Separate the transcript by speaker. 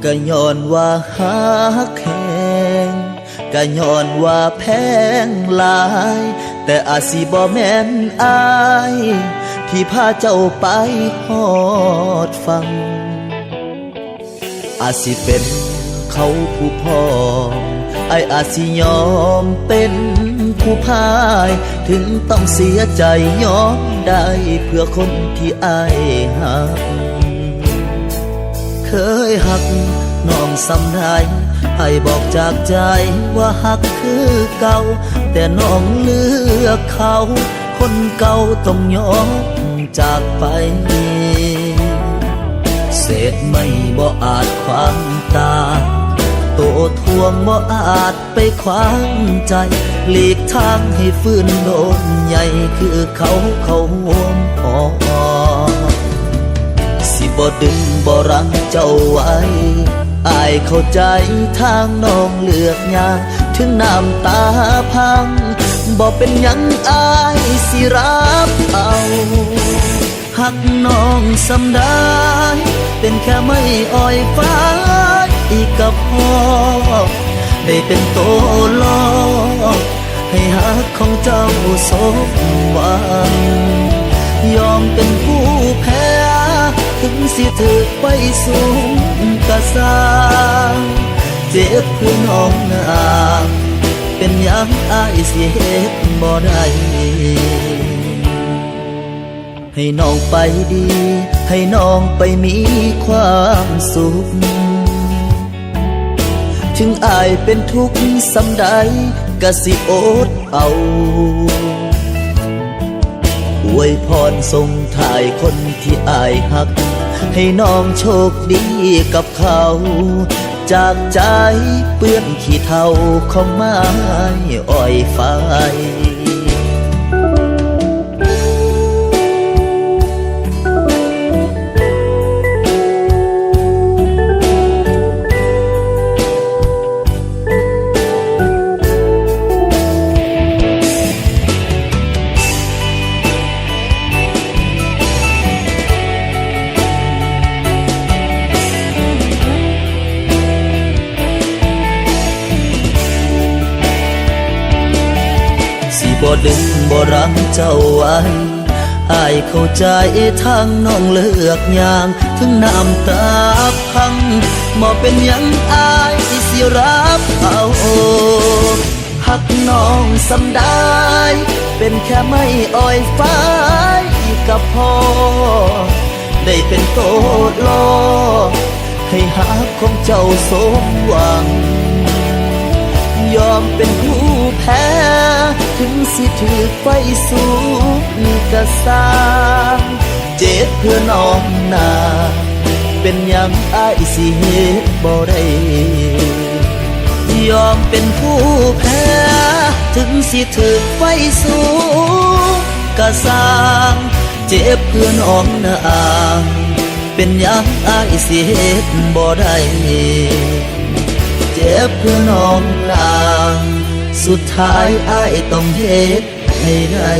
Speaker 1: ก็ย้อนว่าหักแหงก็ย้อนว่าแพงหลายแต่อาจสิบ่แม่นอายที่พาเจ้าไปฮอดฟังอาจสิเป็นเขาผู้พ่ออาจสิยอมเป็นผู้พายถึงต้องเสียใจยอมได้เพื่อคนที่อายหักเคยหักน้องสำได้ให้บอกจากใจว่าหักคือเก่าแต่น้องเลือกเขาคนเก่าต้องยอมจากไปเศษไม่บ่อาจขวางตาโตทวงบ่อาจไปขวางใจหลีกทางให้ฟื้นโดนใหญ่คือเขาห่วงพอสิบ่ดึงบ่รั้งเจ้าไว้อายเข้าใจทางน้องเลือกยากถึงน้ำตาพังบ่เป็นหยังอายสิรับเอาหักน้องสำได้เป็นแค่ไม่อ่อยฟ้าอีกกับพ่อได้เป็นโตลอกให้หักของเจ้าสมหวังยอมเป็นผู้แพ้ถึงสิถือไปสูงกะสร้างเจ็บเพื่อน้องนาเป็นยังอายสิเฮ็ดบ่ได้ให้น้องไปดีให้น้องไปมีความสุขถึงอายเป็นทุกข์สำใดก็สิอดเอาอวยพรส่งถ่ายคนที่อายหักให้น้องโชคดีกับเขาจากใจเปื้อนขี้เถ้าของไม้อ้อยไฟบ่ดึงบ่รั้งเจ้าไว้อายเข้าใจทางน้องเลือกอย่างถึงน้ำตาพังบ่เป็นหยังอายสิรับเอาหักน้องสำได้เป็นแค่ไม่อ่อยฟ้าอีกกับพ่อได้เป็นโตลอให้หักของเจ้าสมหวังยอมเป็นผู้แพ้ถึงสิถือไฟสูงกะสร้างเจ็บเพื่อน้องนาเป็นยังอายสิเฮ็ดบ่ได้ยอมเป็นผู้แพ้ถึงสิถือไฟสูงกะสร้างเจ็บเพื่อน้องนาเป็นยังอายสิเฮ็ดบ่ได้เจ็บเพื่อน้องนางสุดท้ายอ้ายต้องเฮ็ดให้ได้